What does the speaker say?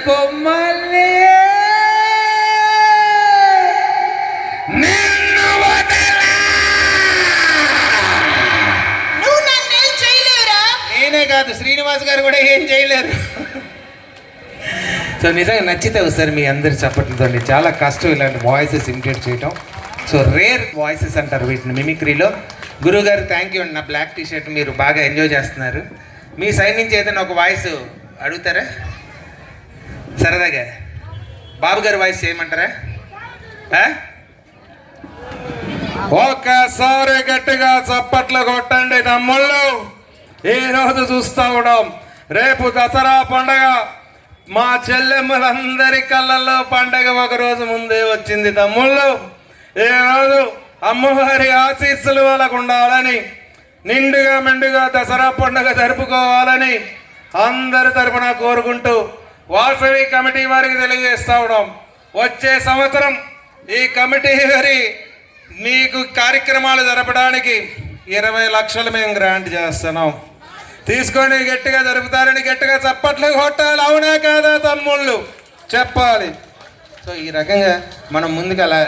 కొమ్మల్ని నిన్ను వదలా. నువ్వు నన్నేం చేయలేవురా. నేనే కాదు, శ్రీనివాస్ గారు కూడా ఏం చేయలేరు. సో నిజంగా నచ్చితే సార్ మీ అందరి చప్పట్లతో. చాలా కష్టం ఇలాంటి వాయిసెస్ ఇమిటేట్ చేయటం. సో రేర్ వాయిసెస్ అంటారు వీటిని మిమిక్రీలో. గురువుగారు థ్యాంక్ యూ అండి. నా బ్లాక్ టీ షర్ట్ మీరు బాగా ఎంజాయ్ చేస్తున్నారు. మీ సైడ్ నుంచి ఏదైనా ఒక వాయిస్ అడుగుతారా సరదాగా? బాబు గారి వాయిస్ చేయమంటారా? ఒక్కసారి గట్టిగా చప్పట్లు కొట్టండి తమ్ముళ్ళు. ఈరోజు చూస్తూ ఉన్నాం, రేపు దసరా పండగ. మా చెల్లెమ్మలందరి కళ్ళల్లో పండగ ఒకరోజు ముందే వచ్చింది తమ్ముళ్ళు. ఈరోజు అమ్మవారి ఆశీస్సులు వాళ్ళకు ఉండాలని, నిండుగా మెండుగా దసరా పండుగ జరుపుకోవాలని అందరి తరపున కోరుకుంటూ వాసవి కమిటీ వారికి తెలియజేస్తా ఉన్నాం. వచ్చే సంవత్సరం ఈ కమిటీ వారి మీకు కార్యక్రమాలు జరపడానికి 20 లక్షలు మేము గ్రాంట్ చేస్తున్నాం. తీసుకొని గట్టిగా జరుపుతారని గట్టిగా చప్పట్లు కొట్టాలి. అవునా కాదా తమ్ముళ్ళు? చెప్పాలి. సో ఈ రకంగా మనం ముందుకు అలా